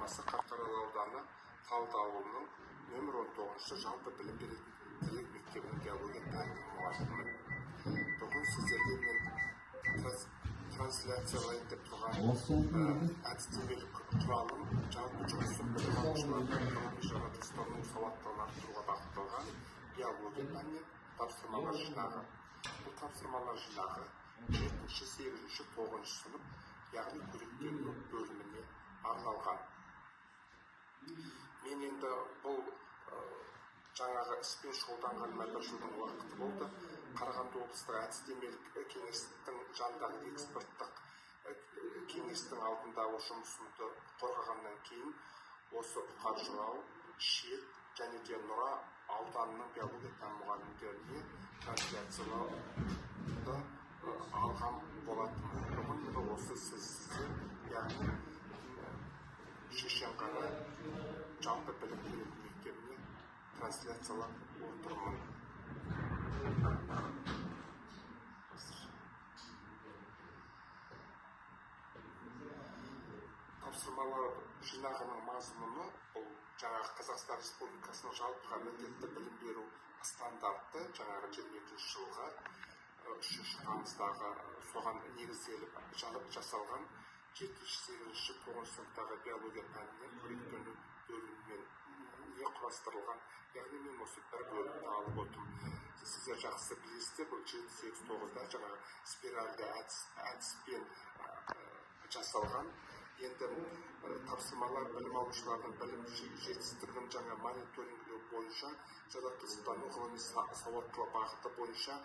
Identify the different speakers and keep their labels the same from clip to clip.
Speaker 1: басқармасы Қарқаралы ауданы Талды ауылының нөмір 19 жалпы білім беретін тілек мектебінің биология пәнінің мұғалімімін. Бүгін сіздерге мен трансляциялайын деп тұрған әдістемелік құралым жалпы жұмысын білім алушылардың ғылыми жаратылыстарының сауаттылығын арттыруға бағытталған биология пәнінен тапсырмалар жинағы. Бұл тапсырмалар жинағы 7-ші, 8-ші, 9-ші сынып, яғни көріктену бөліміне арналған. Мен енді бұл жаңағы іспен шұғылданғаныма 1 жылдың уақыты болды. Қарағанды облыстық әдістемелік кеңестің жанындағы эксперттік кеңестің алдындағы жұмысымды қорғағаннан кейін осы Бұқар жырау, Шет және де Нұра ауданының биология пән мұғалімдеріне трансляциялауды алған болатын. Бүгін осы сіздер, яғни Шешенқара жалпы білім беретін мектебіне трансляциялап отырмын. Тапсырмалар жинағының мазмұны бұл жаңағы Қазақстан Республикасының жалпыға міндетті білім беру стандарты жаңағы 22 жылға 3 тамыздағы соған негізделіп жасалған 7-8-ші 9 сыныптағы биология пәнінен көріктену бөлімімен құрастырылған. Яғни мен осы бір бөлімді алып отырмын. Сіздер жақсы білесіздер, бұл 7-8-9-да жаңағы спиральді әдіспен жасалған. Енді тапсырмалар білім алушылардың білім жетістігін жаңа мониторингілеу бойынша жаратылыстану ғылыми сауаттылық бағыты бойынша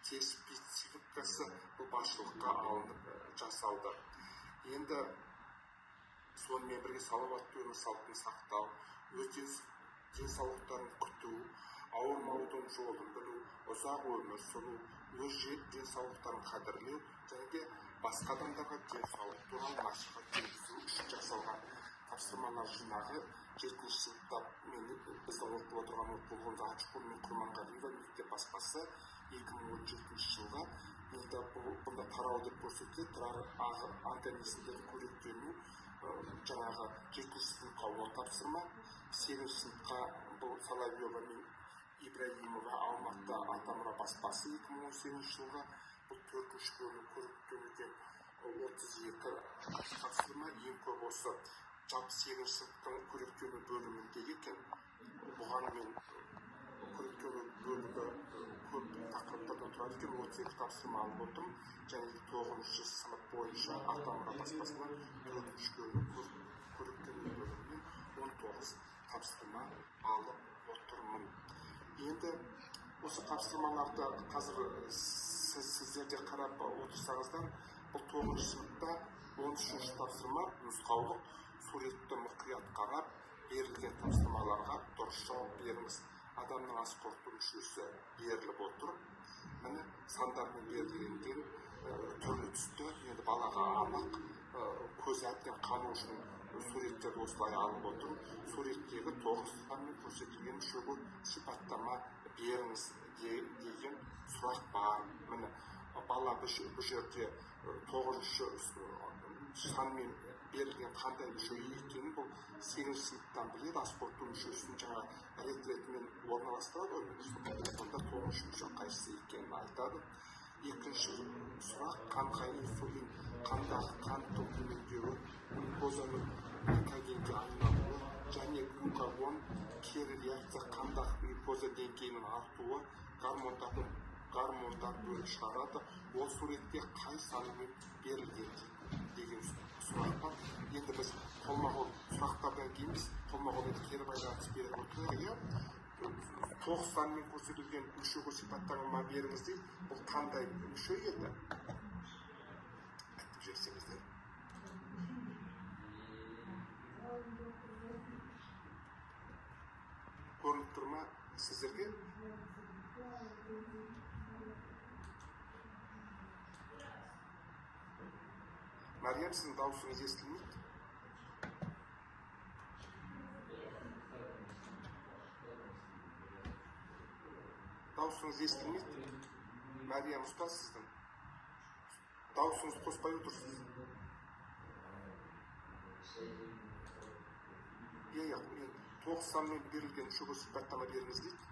Speaker 1: тест спецификасы бұл басшылыққа алынып жасалды. Енді сонымен бірге салауатты өмір салтын сақтау, өз денсаулықтарын күту, ауырмаудың жолын білу, ұзақ өмір сүру, өз денсаулықтарын қадірлеу және де басқа адамдарға денсаулық туралы насихат жүргізу үшін жасалған тапсырмалар жинағы 7-ші сыныпта біздің оқып отырған оқулығында Ачықұл мен Құрманғалиева мектеп баспасы 2017 жылға бұнда тарау деп көрсетіледі. тұрар организмдерді көріктену жаңағы 7-ші сыныпқа 10 тапсырма, 8-ші сыныпқа бұл Соловьева мен Ибраимова Алматы Алтамұра баспасы 2018 жылға бұл 4-ші бөлім көріктенуден 32 тапсырма. Ең көп осы жалпы 8-ші сыныптың көріктену бөлімінде екен. Бұған мен көріктену бөлімі көп тақырыптардан тұрады екен, 32 тапсырма алып отырмын. Және 9-ші сынып бойынша Алтамұра баспасынан 4-ші бөлім көріктену бөлімінен 19 тапсырма алып отырмын. Енді осы тапсырмаларды қазір сіздерде қарап отырсаңыздар, бұл 9-ші сыныпта 13-ші тапсырма нұсқаулық, суретті мұқият қарап, берілген тапсырмаларға дұрыс жауап беріңіз. Адамның ас қорыту мүшесі беріліп отыр. Міне сандармен берілген түрлі түсті, енді балаға анық, көз әбден қану үшін суреттерді осылай алып отыр. Суреттегі 9 санмен көрсетілген шөгу сипаттама беріңіз деген сұрақ бар. Міне бала бұл жерде 9-ші санмен берілген қандай мүше екенін бұл 8-ші сыныптан біледі. Ас қорыту мүшесін жаңа рет-ретімен орналастырады. Онда 9-ші мүше қайсысы екенін айтады. Екінші сұрақ қанға инсулин, қандағы қанттың төмендеуі, глюкозаның гликогенге айналуы және глюкагон кері реакция қандағы глюкоза деңгейінің артуы, гормондар бөліп шығарады. Ол суретте қай санымен берілген деген сұрақ бар. Енді біз қолма-қол сұрақтардан кейін біз қолма-қол кері байланыс беріп отырайық. 9 санмен көрсетілген мүшеге сипаттама беріңіз дейді. Бұл қандай мүше еді? Айтып жіберсеңіздер. Көрініп тұр ма сіздерге? Мәриям, сіздің дауысыңыз естілмейді. Дауысыңыз естілмейді. Мәриям, ұстаз сіздің. Дауысыңыз қоспай отырсыз. иә, тоғыз санмен берілген мүшеге сипаттама беріңіз дейді.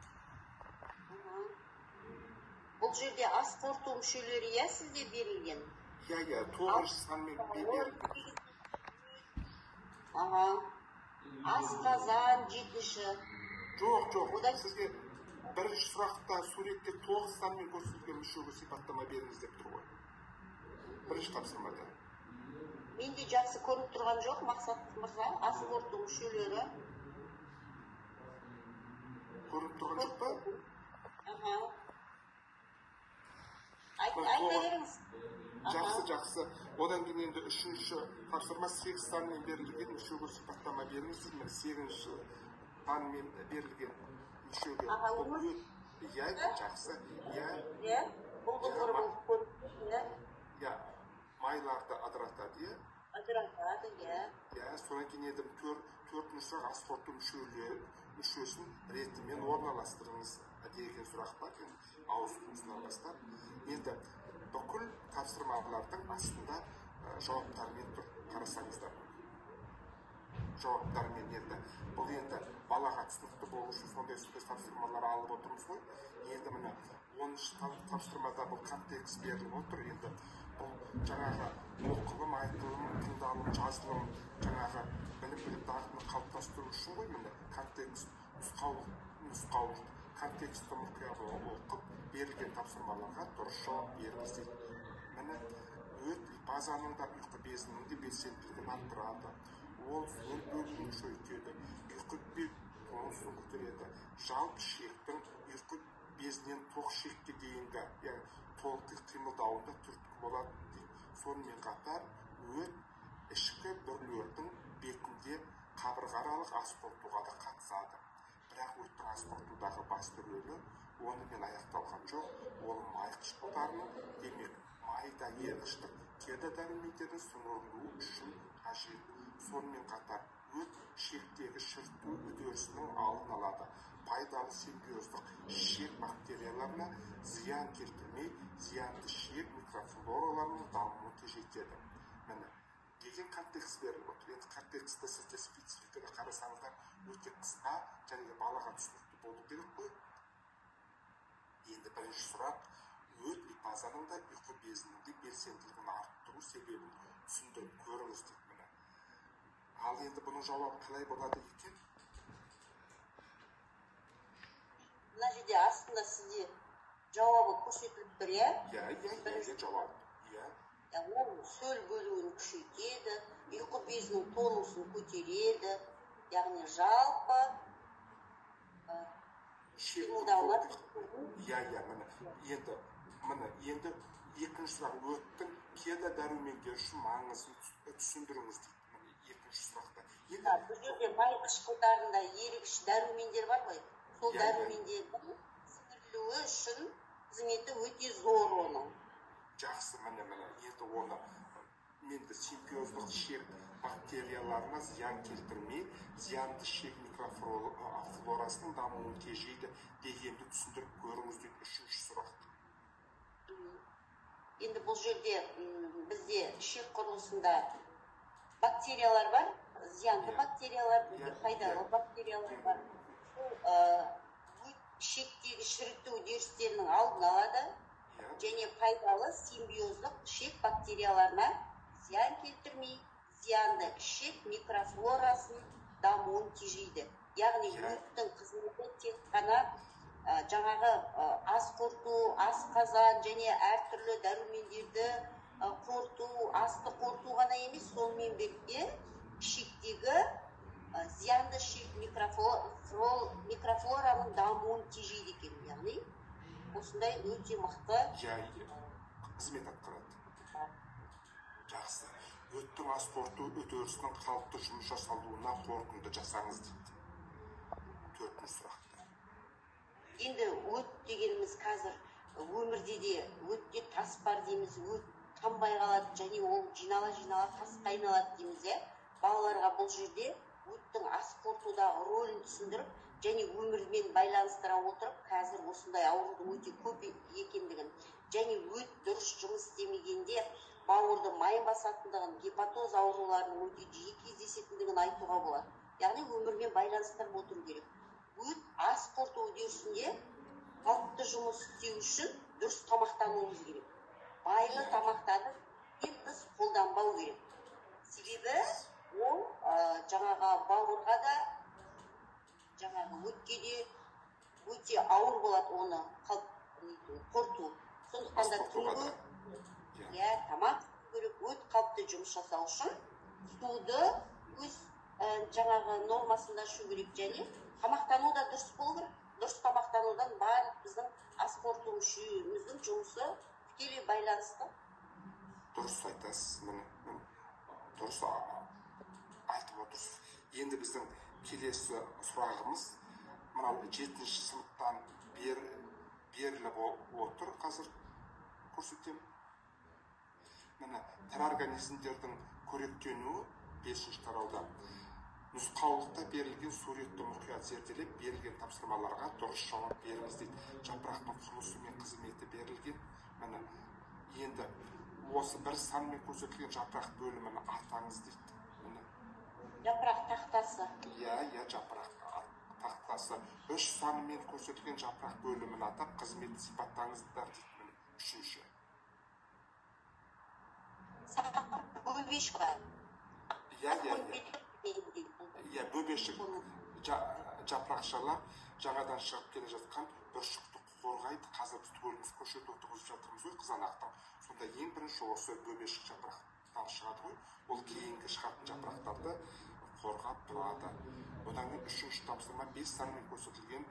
Speaker 2: Бұл жерде ас қорыту мүшелері иә сізде берілген?
Speaker 1: Иә, тоғызыншы санмен берілген.
Speaker 2: Асқазан жетінші.
Speaker 1: Жоқ, сізге бірінші сұрақта суретте 9 санмен көрсетілген мүшеге сипаттама беріңіз деп тұр ғой. Бірінші тапсырмада.
Speaker 2: Менде жақсы көрініп тұрған жоқ, Мақсат мырза, ас қорыту мүшелері.
Speaker 1: Көрініп тұрған жоқ па?
Speaker 2: Айта беріңіз.
Speaker 1: Жақсы. Одан кейін енді үшінші тапсырма 8 санмен берілген мүшеге сипаттама беріңіз. 8-ші санмен берілген мүшеге. Иә, жақсы. Иә. Иә, майларды адыратады, иә?
Speaker 2: Адыратады, иә.
Speaker 1: Иә, содан кейін енді төртінші сұрақ ас қорыту мүшесін ретімен орналастырыңыз деген сұрақ бар екен, ауысымыздан бастап. Енді бүкіл тапсырмалардың астында жауаптармен тұр, қарасаңыздар. Жауаптармен енді. Бұл енді балаға түсінікті болу үшін сондай тапсырмалар алып отырмыз ғой. Енді міне 10-шы тапсырмада бұл контекст беріліп отыр. Енді бұл жаңағы оқылым, айтылым, тыңдалым, жазылым, жаңағы білім дағдыны қалыптастыру үшін ғой, міне контекст, нұсқаулық, контекстті мұқият оқып, берілген тапсырмаларға дұрыс жауап беріңіз дейді. Міне өт липазаның да ұйқы безінің де белсенділігін арттырады. Ол өл бөлігін күшейтеді, ұйқы тонусын көтереді. Жалпы ішектің ұйқы безінен тоқ ішекке дейінгі, яғни толқы қимылдауында түрткі болады дейді. Сонымен қатар өт ішкі бүрлердің бетінде қабырғаралық ас қорытуға да қатысады. Бірақ өттің ас қорытудағы басты рөлі онымен аяқталған жоқ. Ол май қышқылдарының, демек майда ерғіштік кеда дәрумендердің сіңірілуі үшін қажет. Сонымен қатар өт ішектегі шіріту үдерісінің алдын алады. Пайдалы симбиоздық ішек бактерияларына зиян келтірмей, зиянды ішек микрофлораларының дамуын тежейтеді. Міне деген контекст беріліп отыр. Енді контекстті сізде спецификада қарасаңыздар өте қысқа және балаға түсінікті болу керек қой. Енді бірінші сұрақ, өт липазаның да ұйқы безінің де белсенділігін арттыру себебін түсіндіріп көріңіз дейді міне. Ал енді бұның жауабы қалай болады екен?
Speaker 2: Мына жерде астында сізде жауабы көрсетіліп тұр, иә?
Speaker 1: Иә, жауап.
Speaker 2: Ол сөл бөлуін күшейтеді, ұйқы безінің тонусын көтереді, яғни жалпы қимылдауына.
Speaker 1: Енді екінші сұрақ, өттің кеда дәрумендері үшін маңызын түсіндіріңіз дейді. Екінші сұрақта.
Speaker 2: Бұл жерде май қышқылдарында ерігіш дәрумендер бар ғой. Сол дәрумендердің сіңірілуі үшін қызметі өте зор оның.
Speaker 1: Жақсы, міне, енді оны менде симбиоздық ішек бактерияларына зиян келтірмей, зиянды ішек микрофлорасының дамуын тежейді дегенді түсіндіріп көріңіз дейді үшінші сұрақ.
Speaker 2: Енді бұл жерде бізде ішек құрылысында бактериялар бар, зиянды бактериялар, пайдалы бактериялар бар. Ішектегі шіріту үдерістерінің алдын алады және пайдалы симбиоздық ішек бактерияларына зиян келтірмей, зиянды ішек микрофлорасын дамуын тежейді. Яғни өттің қызметі тек қана жаңағы ас қорыту, асқазан және әртүрлі дәрумендерді қорыту, асты қорыту ғана емес, сонымен бірге ішектегі зиянды ішек микрофлораның дамуын тежейді екен. Яғни осындай өте мықты
Speaker 1: қызмет атқарады. Жақсы. Өттің ас қорыту үдерісінің қалыпты жұмыс жасалуына қорытынды жасаңыз дейді. Төртінші сұрақта.
Speaker 2: Енді өт дегеніміз қазір өмірде де өтте тас бар дейміз, өт қанбай қалады және ол жинала тасқа айналады дейміз, иә? Балаларға бұл жерде өттің ас қорытудағы рөлін түсіндіріп және өмірмен байланыстыра отырып, қазір осындай аурудың өте көп екендігін және өт дұрыс жұмыс істемегенде бауырды май басатындығын, гепатоз ауруларының өте жиі кездесетіндігін айтуға болады. яғни өмірмен байланыстырып отыру керек. Өт ас қорыту үдерісінде қалыпты жұмыс істеу үшін дұрыс тамақтануымыз керек. Майлы тамақтарды тыс қолданбау керек. Себебі ол жаңағы бауырға да, жаңағы өтке де өте ауыр болады оны қорыту. Сондықтан да түнгі тамақ керек. Өт қалыпты жұмыс жасау үшін суды өз жаңағы нормасында ішу керек, және тамақтану да дұрыс болу керек. Дұрыс тамақтанудан барлық біздің ас қорыту мүшеміздің жұмысы тікелей байланысты.
Speaker 1: Дұрыс айтасыз, дұрыс айтып отырсыз. Енді біздің келесі сұрағымыз мынау 7-ші сыныптан беріліп отыр, қазір көрсетемін. Міне, тірі организмдердің қоректенуі 5-ші тарауда. Нұсқаулықта берілген суретті мұқият зерделеп, берілген тапсырмаларға дұрыс жауап беріңіз дейді. Жапырақтың құрылысы мен қызметі берілген. Міне, енді осы бір санмен көрсетілген жапырақ бөлімін атаңыз дейді. Міне.
Speaker 2: Жапырақ тақтасы.
Speaker 1: Жапырақ тақтасы. 3 санмен көрсетілген жапырақ бөлімін атап, қызметті сипаттаңыздар дейді. Міне, 3-ші.
Speaker 2: Бөбешік бар.
Speaker 1: Бөбешік жапырақшалар жаңадан шығып келе жатқан бүршікті қорғайды. Қазір біз төліміз көшет отырғызып жатырмыз ғой, қызанақтың. Сонда ең бірінші осы бөбешік жапырақтар шығады ғой. Ол кейінгі шығатын жапырақтарды қорғап тұрады. Одан кейін 3-ші тапсырма 5 санмен көрсетілген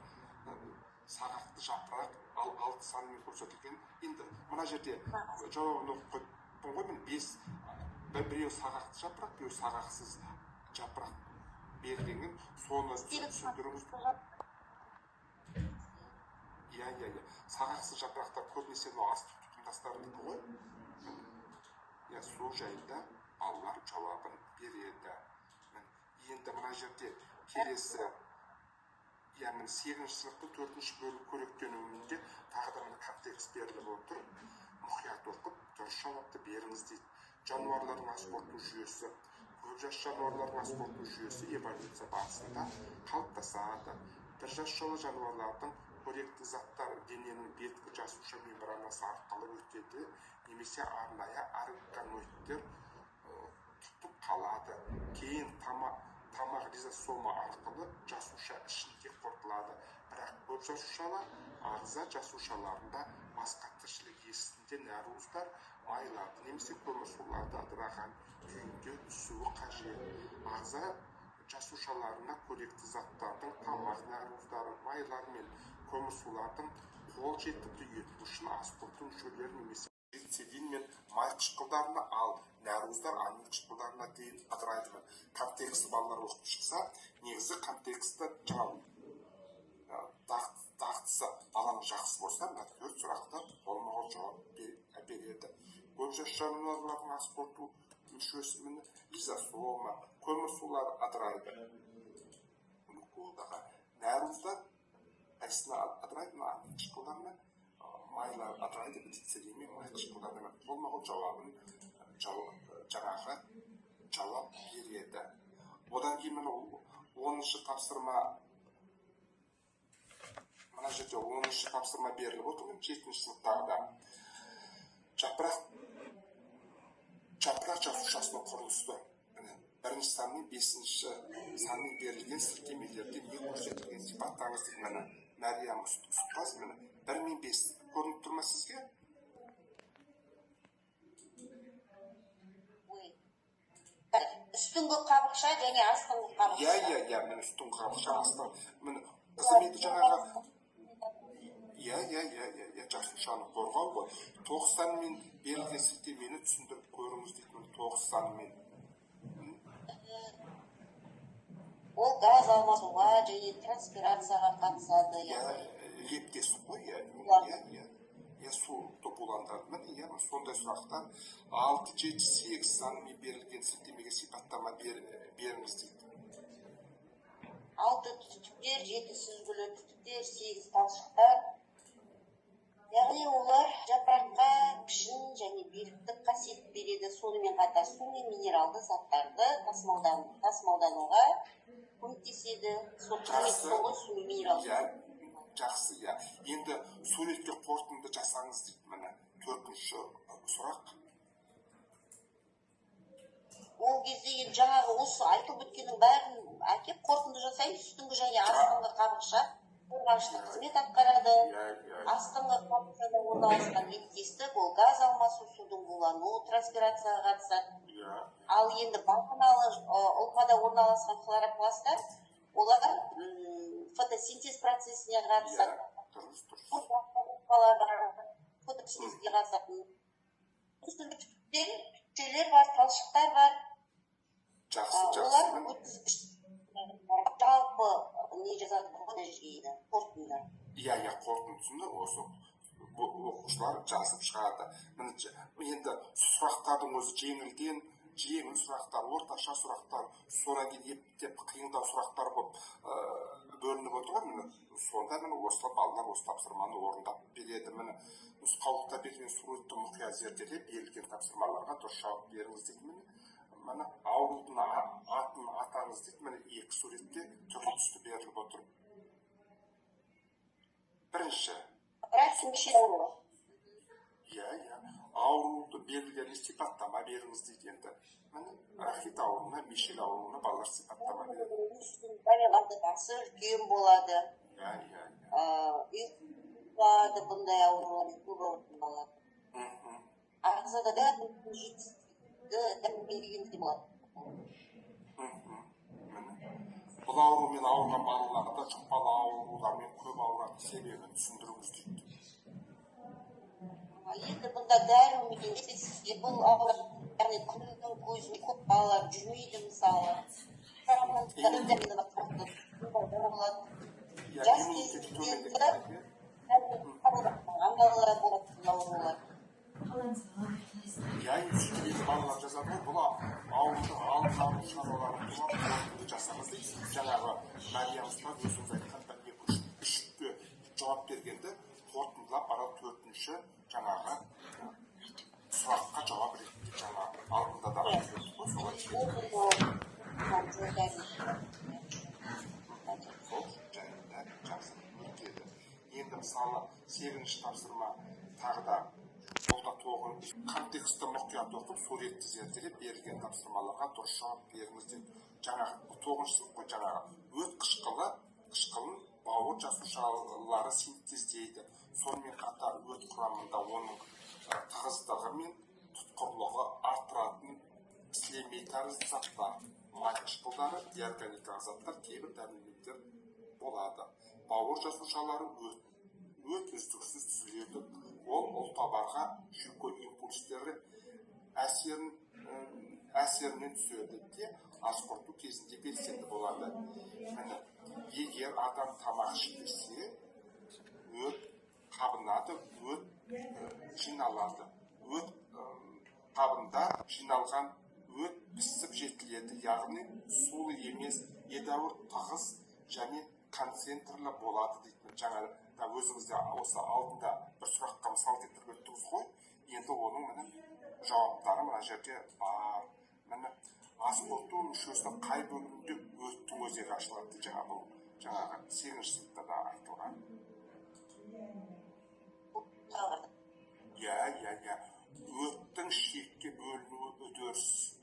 Speaker 1: сағақты жапырақ, ал 6 санмен көрсетілген. Енді мына жерде жауабын оқып қойдым ғой, мен 5 біреу сағақты жапырақ, біреу сағақсыз жапырақ берілген, соны түсіндіріңіз. Сағақсыз жапырақтар көбінесе астық тұқымдастарынікі ғой. Сол жайында балалар жауабын береді. Енді мына жерде келесі 8-ші сыныпты 4-ші бөлім қоректенуінде тағы да контекст беріліп отыр. Мұқият оқып, дұрыс жауапты беріңіз дейді. Жануарлардың ас қорыту жүйесі. Көп жас жануарлардың ас қорыту жүйесі эволюция барысында қалыптасады. Бір жасшалы жануарлардың қоректі заттар дененің беткі жасуша мембранасы арқылы өтеді, немесе арнайы органоидтер тұтып қалады. Кейін тамақ ризосома арқылы жасуша ішінде қорытылады. Бірақ көп жасушалар ағза жасушаларында басқа тіршілік иесінде нәруыздар майларды немесе көмірсуларды ыдыраған күйінде түсуі қажет. Ағза жасушаларына қоректі заттардың тамақ нәруыздары, майлар мен көмірсулардың қол жетімді ету үшін ас қорыту мүшелері немесе глицидин мен май қышқылдарына, ал нәруыздар амин қышқылдарына дейін ыдырайды. Контексті балалар оқып шықса, негізі контексті жаңағы дағдысы баланың жақсы болса, 4 сұрақта болмаған жауап береді. Көп жас жануарлардың ас қорыту мүшесі ризосома, көмірсулар ыдырайды. Қолдағы нәруыздар қайсына ыдырайды? Амин қышқылдарына, майлар ыдырайды, глицерин мен май қышқылдарына. Болмаған жауабын жаңағы жауап береді. Одан кейін 10-ші тапсырма, мына жерде 10-ші тапсырма беріліп отыр, 7-ші сыныптарда. Жапырақ жасушасының құрылысы. 1-ші сан мен 5-ші санмен берілген сілтемелерде не көрсетілген сипаттаңыз дейді. Мәриям Ұстаз, 1 мен 5 көрініп тұр ма сізге?
Speaker 2: Үстіңгі қабықша және астыңғы қабықша.
Speaker 1: Мен үстіңгі қабықша, астыңғы. Қызметі жаңағы жасушаны қорғау ғой. 9 санмен берілген сілтемені түсіндіріп көріңіз дейді. 9 санмен.
Speaker 2: Ол газ алмасуға және транспирацияға қатысады.
Speaker 1: Лептесу ғой, суды буландырады. Сондай сұрақтар 6, 7, 8 санмен берілген сілтемеге сипаттама беріңіз дейді.
Speaker 2: 6 түтіктер, 7 сүзгілі түтіктер, 8 талшықтар. Яғни олар жапыраққа пішін және беріктік қасиет береді. Сонымен қатар су мен минералды заттарды тасымалдануға көмектеседі. Сол қызметі сол ғой, су минерал.
Speaker 1: Жақсы, енді суретке қорытынды жасаңыз дейді. Міне 4-ші сұрақ.
Speaker 2: Ол кезде енді жаңағы осы айтып өткеннің бәрін әкеп қорытынды жасаймыз. Үстіңгі және астыңғы қабықша қорғаныштық қызмет атқарады. Астыңғы қабықшада орналасқан лептестік, ол газ алмасу, судың булануы, транспирацияға қатысады. Ал енді балқыналы ұлпада орналасқан хлоропласттар, олар фотосинтез процесіне қатысады. Фотосинтезге қатысады. Түтелер бар, талшықтар бар. Олар жалпы не жазады, қорытынды.
Speaker 1: Қорытындысында осы оқушылар жазып шығады. Енді сұрақтардың өзі жеңіл сұрақтар, орташа сұрақтар, содан кейін ептеп қиындау сұрақтар болып бөлініп отыр. Сонда осы балалар осы тапсырманы орындап береді. Нұсқаулықта берген суретті мұқият зерделеп, берілген тапсырмаларға дұрыс жауап беріңіз дейді. Аурудың атын атаңыз дейді. 2 суретте түрлі түсті беріліп отыр. Бірінші. Ауруды белгілеріне сипаттама беріңіз дейді. Енді рахит ауруына, мишель ауруына балалар сипаттама береді.
Speaker 2: Басы үлкен болады. Болады бұндай аурулар көп болады. Ағзада да жетістігі болады.
Speaker 1: Бұл аурумен ауырған балаларда жұқпалы аурулармен көп ауыратын себебін түсіндіріңіз дейді.
Speaker 2: Енді бұнда дәрі бұл ауру, яғни күннің көзіне көп балалар жүрмейді мысалы. Жас кезінде аңғалар болатын аурулар.
Speaker 1: Балалар жазады ғой, бұл аурудың алдын алу шараларын қорытынды жасаңыз дейді. Жаңағы Мәриям ұстаз өзіңіз айтқанда 2-3-ке жауап бергенде қорытындылап бара 4-ші жаңағы сұраққа жауап ретінде жаңағы алдында да айтып өтті ғой, сол жайында жақсы өтеді. Енді мысалы 8-ші тапсырма тағы да контексті мұқият оқып, суретті зерделеп, берілген тапсырмаларға дұрыс жауап беріңіз деп. Жаңағы 9-шы қой, жаңағы өт қышқылын бауыр жасушалары синтездейді. Сонымен қатар өт құрамында оның тығыздығы мен тұтқырлығы арттыратын сілемей тәрізді заттар, май қышқылдары, неорганикалық заттар, кейбір дәрумендер болады. Бауыр жасушалары өт үздіксіз түзіледі. Ол ұлтабарға жүйке импульстері әсерінен түседі де ас қорыту кезінде белсенді болады. Егер адам тамақ ішпесе, өт қабынады, өт жиналады. Өт қабында жиналған өт пісіп жетіледі, яғни сулы емес, едәуір тығыз және концентрлі болады дейді. Жаңа өзіңізде осы алдында бір сұраққа мысал келтіріп өттіңіз ғой. Енді оның жауаптары мына жерде бар. Ас қорыту мүшесінің қай бөлігінде өттің өзегі ашылады. Жаңағы 8-ші сыныпта да айтылған. Өттің шекке бөлінуі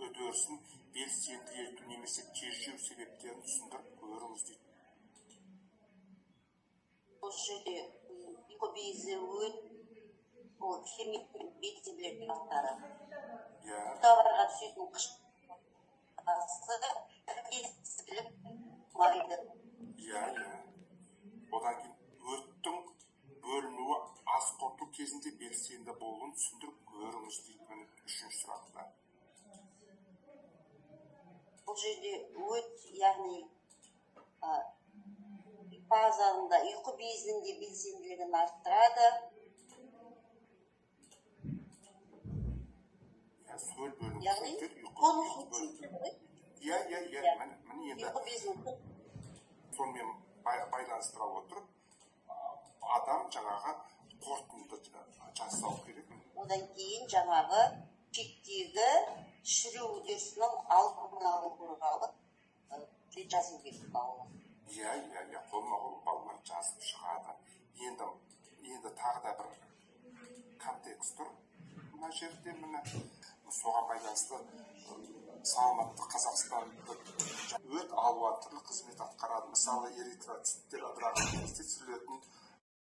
Speaker 1: үдерісін белсенді ету немесе тежеу себептерін түсіндіріп көріңіз дейді.
Speaker 2: Бұл жерде көбейізі өт, ол химик белсенділердің ақтары. Ұлтабарға түсетін қышқыласы естіліп майды.
Speaker 1: Одан кейін өттің бөлінуі ас қорыту кезінде белсенді болуын түсіндіріп көріңіз дейді. 3-ші сұрақта.
Speaker 2: Бұл жерде өт, яғни фазалында ұйқы безінің де белсенділігін арттырады.
Speaker 1: Сөл бөлінуі
Speaker 2: Яғни ұйқы безінің
Speaker 1: сонымен байланыстыра отырып, адам жаңағы қорытынды жасау керек.
Speaker 2: Одан кейін жаңағы шектегі шіру үдерісінің алдын алу туралы жазу керек балалар.
Speaker 1: Иә, қолма-қол балалар жазып шығады. Енді тағы да бір контекст тұр. Мына жерде міне соған байланысты саламатты Қазақстанды өт алуан түрлі қызмет атқарады. Мысалы эритроциттер ыдырағы инвестициялардың